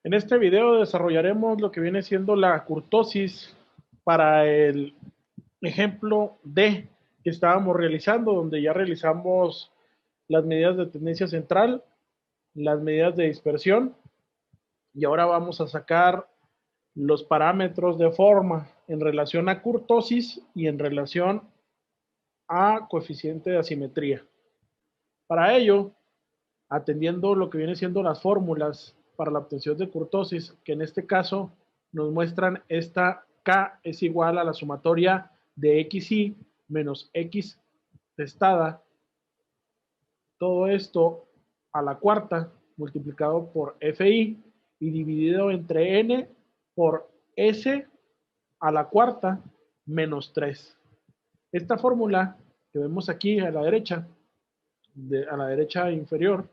En este video desarrollaremos lo que viene siendo la kurtosis para el ejemplo D que estábamos realizando, donde ya realizamos las medidas de tendencia central, las medidas de dispersión, y ahora vamos a sacar los parámetros de forma en relación a kurtosis y en relación a coeficiente de asimetría. Para ello, atendiendo lo que viene siendo las fórmulas para la obtención de kurtosis, que en este caso nos muestran esta K es igual a la sumatoria de XY menos X testada, todo esto a la cuarta multiplicado por FI y dividido entre N por S a la cuarta menos 3. Esta fórmula que vemos aquí a la derecha inferior,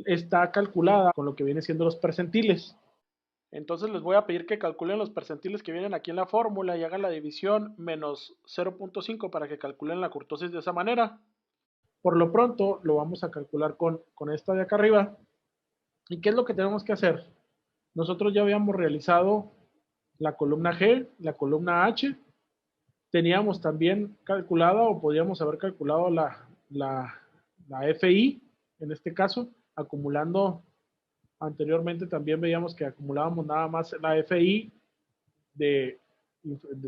está calculada con lo que viene siendo los percentiles. Entonces les voy a pedir que calculen los percentiles que vienen aquí en la fórmula y hagan la división menos 0.5 para que calculen la kurtosis de esa manera. Por lo pronto lo vamos a calcular con esta de acá arriba. ¿Y qué es lo que tenemos que hacer? Nosotros ya habíamos realizado la columna G, la columna H. Teníamos también calculada o podíamos haber calculado la FI, en este caso, acumulando. Anteriormente también veíamos que acumulábamos nada más la FI de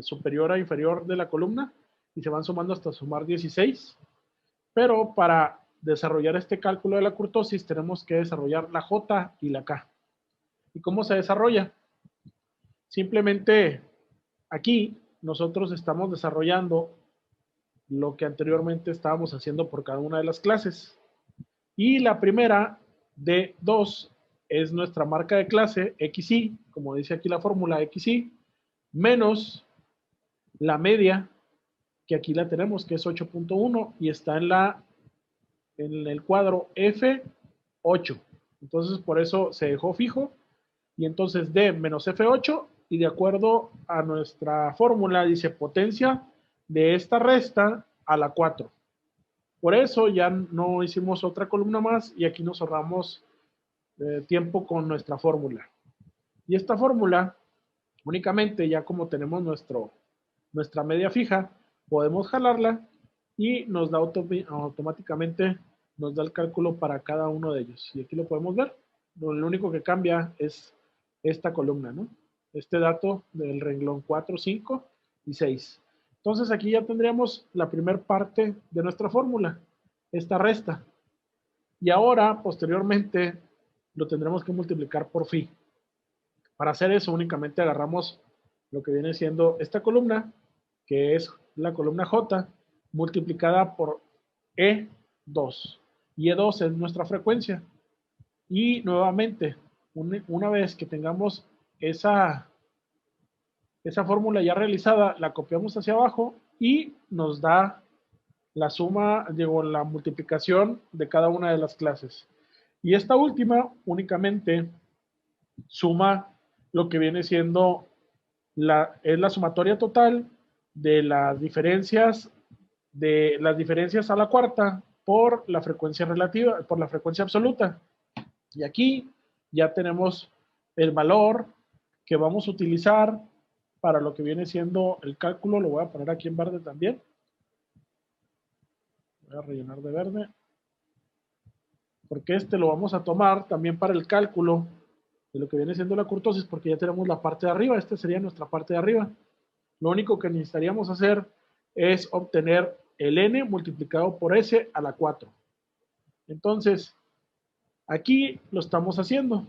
superior a inferior de la columna y se van sumando hasta sumar 16. Pero para desarrollar este cálculo de la kurtosis tenemos que desarrollar la J y la K. ¿Y cómo se desarrolla? Simplemente aquí nosotros estamos desarrollando lo que anteriormente estábamos haciendo por cada una de las clases. Y la primera de 2 es nuestra marca de clase XY, como dice aquí la fórmula XY, menos la media, que aquí la tenemos, que es 8.1 y está en el cuadro F8. Entonces por eso se dejó fijo. Y entonces D menos F8, y de acuerdo a nuestra fórmula dice potencia de esta resta a la 4. Por eso ya no hicimos otra columna más y aquí nos ahorramos tiempo con nuestra fórmula. Y esta fórmula, únicamente ya como tenemos nuestra media fija, podemos jalarla y nos da automáticamente, nos da el cálculo para cada uno de ellos. Y aquí lo podemos ver. Lo único que cambia es esta columna, ¿no? Este dato del renglón 4, 5 y 6. Entonces aquí ya tendríamos la primera parte de nuestra fórmula, esta resta. Y ahora, posteriormente, lo tendremos que multiplicar por phi. Para hacer eso únicamente agarramos lo que viene siendo esta columna, que es la columna J, multiplicada por E2. Y E2 es nuestra frecuencia. Y nuevamente, una vez que tengamos esa fórmula ya realizada, la copiamos hacia abajo y nos da la suma, digo, la multiplicación de cada una de las clases. Y esta última únicamente suma lo que viene siendo es la sumatoria total de las diferencias a la cuarta por la frecuencia relativa, por la frecuencia absoluta. Y aquí ya tenemos el valor que vamos a utilizar para lo que viene siendo el cálculo. Lo voy a poner aquí en verde también. Voy a rellenar de verde. Porque este lo vamos a tomar también para el cálculo de lo que viene siendo la kurtosis, porque ya tenemos la parte de arriba. Esta sería nuestra parte de arriba. Lo único que necesitaríamos hacer es obtener el n multiplicado por s a la 4. Entonces, aquí lo estamos haciendo.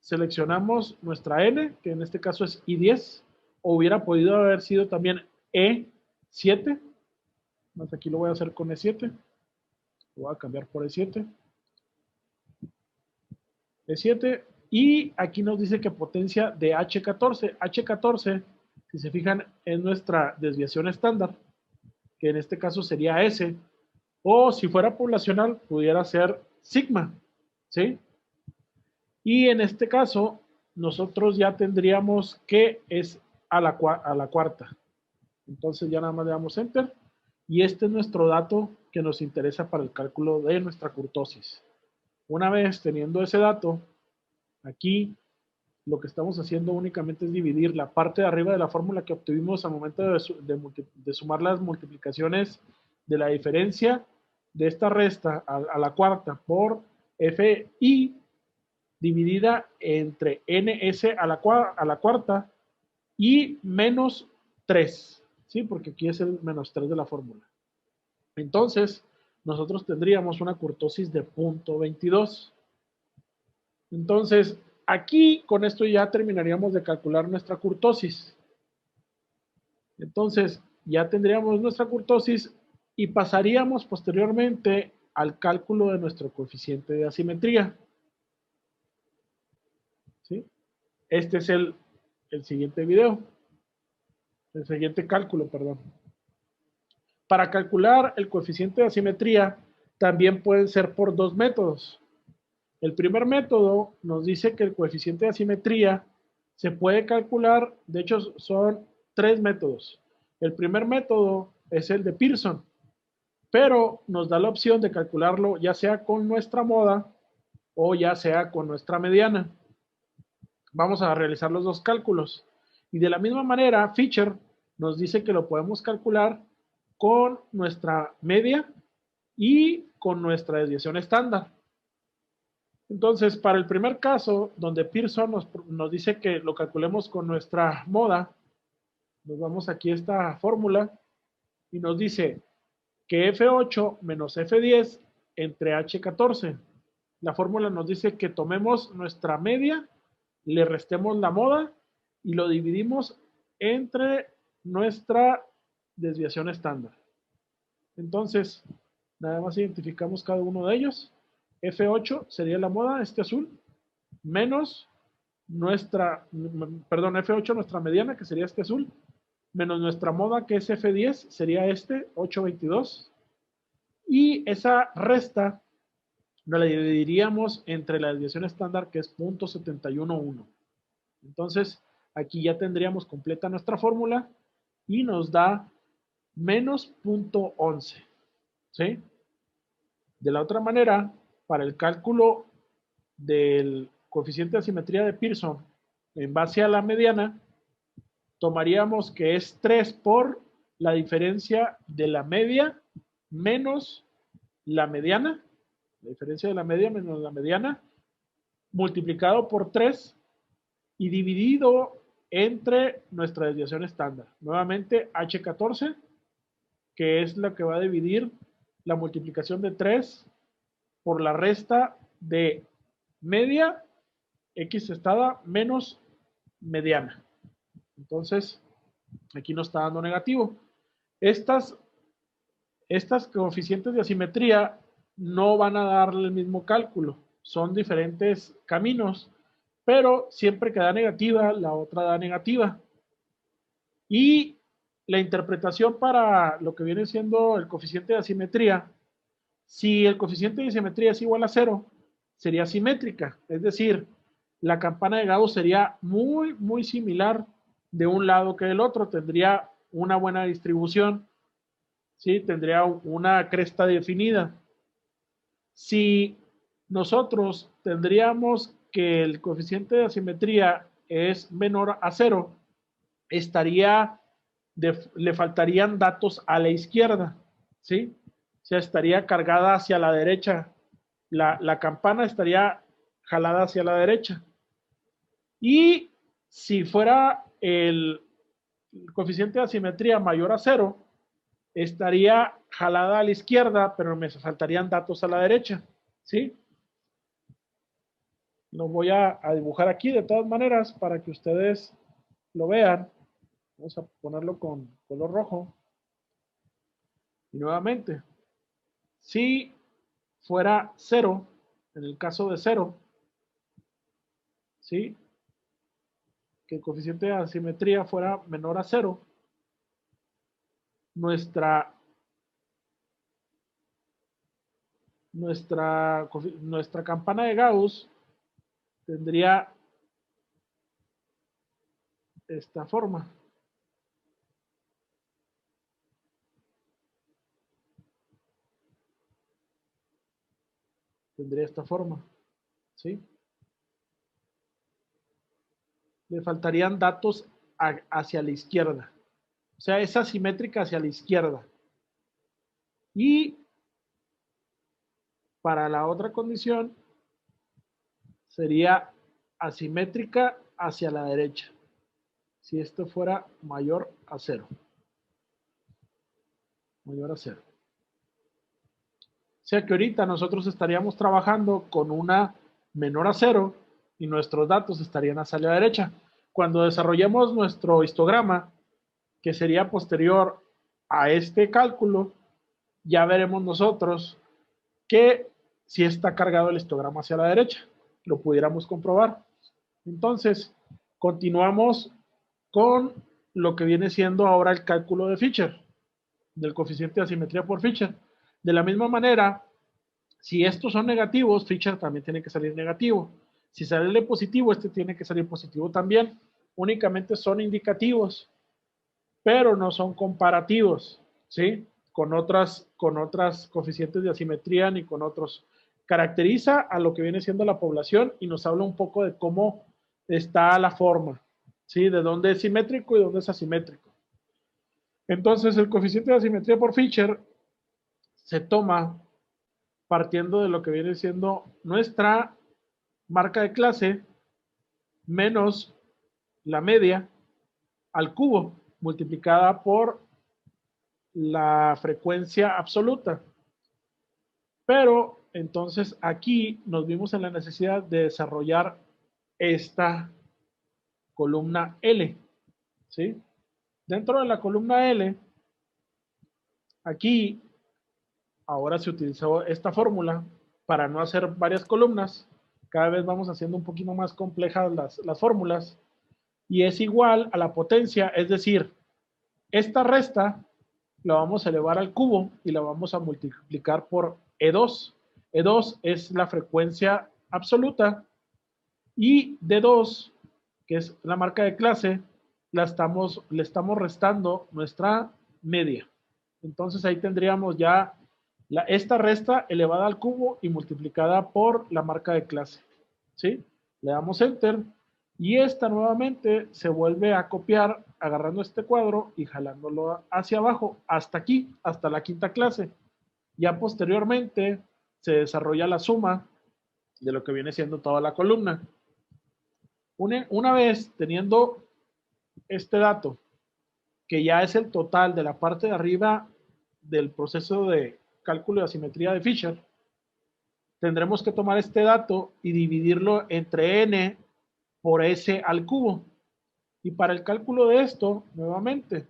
Seleccionamos nuestra n, que en este caso es I10, o hubiera podido haber sido también E7. Más aquí lo voy a hacer con E7. Lo voy a cambiar por E7. E7. Y aquí nos dice que potencia de H14. H14, si se fijan, es nuestra desviación estándar, que en este caso sería S. O si fuera poblacional, pudiera ser sigma. ¿Sí? Y en este caso, nosotros ya tendríamos que es a la cuarta. Entonces ya nada más le damos enter. Y este es nuestro dato que nos interesa para el cálculo de nuestra kurtosis. Una vez teniendo ese dato, Aquí lo que estamos haciendo únicamente es dividir la parte de arriba de la fórmula que obtuvimos al momento de sumar las multiplicaciones de la diferencia de esta resta a la cuarta por FI dividida entre NS a la cuarta y menos 3, ¿sí? Porque aquí es el menos 3 de la fórmula. Entonces, nosotros tendríamos una kurtosis de 0.22. Entonces, aquí con esto ya terminaríamos de calcular nuestra kurtosis. Entonces, ya tendríamos nuestra kurtosis y pasaríamos posteriormente al cálculo de nuestro coeficiente de asimetría. ¿Sí? Este es el siguiente video, el siguiente cálculo, perdón. Para calcular el coeficiente de asimetría, también pueden ser por dos métodos. El primer método nos dice que el coeficiente de asimetría se puede calcular, de hecho son tres métodos. El primer método es el de Pearson, pero nos da la opción de calcularlo ya sea con nuestra moda o ya sea con nuestra mediana. Vamos a realizar los dos cálculos. Y de la misma manera, Fisher nos dice que lo podemos calcular con nuestra media y con nuestra desviación estándar. Entonces, para el primer caso, donde Pearson nos dice que lo calculemos con nuestra moda, nos vamos aquí a esta fórmula y nos dice que F8 menos F10 entre H14. La fórmula nos dice que tomemos nuestra media, le restemos la moda y lo dividimos entre nuestra desviación estándar. Entonces, nada más identificamos cada uno de ellos. F8 sería la moda, este azul, menos nuestra, perdón, F8 nuestra mediana, que sería este azul, menos nuestra moda, que es F10, sería este, 822. Y esa resta nos la dividiríamos entre la desviación estándar, que es 0.711. Entonces, aquí ya tendríamos completa nuestra fórmula y nos da menos 0.11. ¿Sí? De la otra manera, para el cálculo del coeficiente de asimetría de Pearson en base a la mediana, tomaríamos que es 3 por la diferencia de la media menos la mediana, la diferencia de la media menos la mediana, multiplicado por 3 y dividido entre nuestra desviación estándar. Nuevamente, H14, que es lo que va a dividir la multiplicación de 3 por la resta de media X estada menos mediana. Entonces, aquí nos está dando negativo. Estas coeficientes de asimetría no van a darle el mismo cálculo. Son diferentes caminos, pero siempre que da negativa, la otra da negativa. Y la interpretación para lo que viene siendo el coeficiente de asimetría, si el coeficiente de asimetría es igual a 0, sería simétrica. Es decir, la campana de Gauss sería muy, muy similar de un lado que del otro. Tendría una buena distribución, ¿sí? Tendría una cresta definida. Si nosotros tendríamos que el coeficiente de asimetría es menor a 0, le faltarían datos a la izquierda, ¿sí? O sea, estaría cargada hacia la derecha. La campana estaría jalada hacia la derecha. Y si fuera el coeficiente de asimetría mayor a 0, estaría jalada a la izquierda, pero me faltarían datos a la derecha, ¿sí? Lo voy a dibujar aquí de todas maneras para que ustedes lo vean. Vamos a ponerlo con color rojo. Y nuevamente, si fuera 0, en el caso de 0, ¿sí? Que el coeficiente de asimetría fuera menor a 0, nuestra campana de Gauss tendría esta forma. Tendría esta forma, ¿sí? le faltarían datos hacia la izquierda. O sea, es asimétrica hacia la izquierda. Y para la otra condición sería asimétrica hacia la derecha. Si esto fuera mayor a 0. Mayor a 0. O sea que ahorita nosotros estaríamos trabajando con una menor a 0 y nuestros datos estarían hacia la derecha. Cuando desarrollemos nuestro histograma, que sería posterior a este cálculo, ya veremos nosotros que si está cargado el histograma hacia la derecha, lo pudiéramos comprobar. Entonces, continuamos con lo que viene siendo ahora el cálculo de Fisher, del coeficiente de asimetría por Fisher. De la misma manera, si estos son negativos, Fisher también tiene que salir negativo. Si sale positivo, este tiene que salir positivo también. Únicamente son indicativos, pero no son comparativos, ¿sí? Con otras coeficientes de asimetría ni con otros. Caracteriza a lo que viene siendo la población y nos habla un poco de cómo está la forma, ¿sí? De dónde es simétrico y dónde es asimétrico. Entonces, el coeficiente de asimetría por Fisher se toma partiendo de lo que viene siendo nuestra marca de clase menos la media al cubo multiplicada por la frecuencia absoluta. Pero entonces aquí nos vimos en la necesidad de desarrollar esta columna L, ¿sí? Dentro de la columna L, aquí ahora se utilizó esta fórmula para no hacer varias columnas. Cada vez vamos haciendo un poquito más complejas las fórmulas. Y es igual a la potencia, es decir, esta resta la vamos a elevar al cubo y la vamos a multiplicar por E2. E2 es la frecuencia absoluta y D2, que es la marca de clase, le estamos restando nuestra media. Entonces ahí tendríamos ya esta resta elevada al cubo y multiplicada por la marca de clase. ¿Sí? Le damos Enter y esta nuevamente se vuelve a copiar agarrando este cuadro y jalándolo hacia abajo hasta aquí, hasta la quinta clase. Ya posteriormente se desarrolla la suma de lo que viene siendo toda la columna. Una vez teniendo este dato, que ya es el total de la parte de arriba del proceso de cálculo de asimetría de Fisher, tendremos que tomar este dato y dividirlo entre n por s al cubo. Y para el cálculo de esto, nuevamente,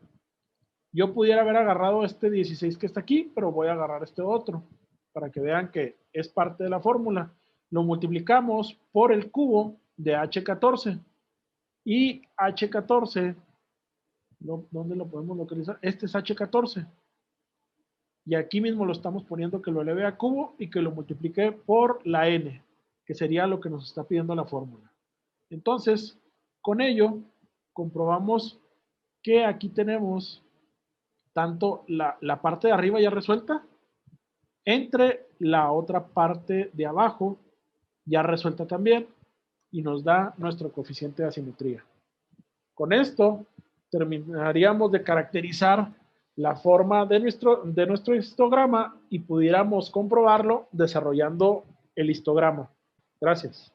yo pudiera haber agarrado este 16 que está aquí, pero voy a agarrar este otro, para que vean que es parte de la fórmula. Lo multiplicamos por el cubo de H14. Y H14, ¿dónde lo podemos localizar? Este es H14. Y aquí mismo lo estamos poniendo que lo eleve a cubo y que lo multiplique por la n, que sería lo que nos está pidiendo la fórmula. Entonces, con ello, comprobamos que aquí tenemos tanto la parte de arriba ya resuelta, entre la otra parte de abajo ya resuelta también, y nos da nuestro coeficiente de asimetría. Con esto terminaríamos de caracterizar la forma de nuestro histograma y pudiéramos comprobarlo desarrollando el histograma. Gracias.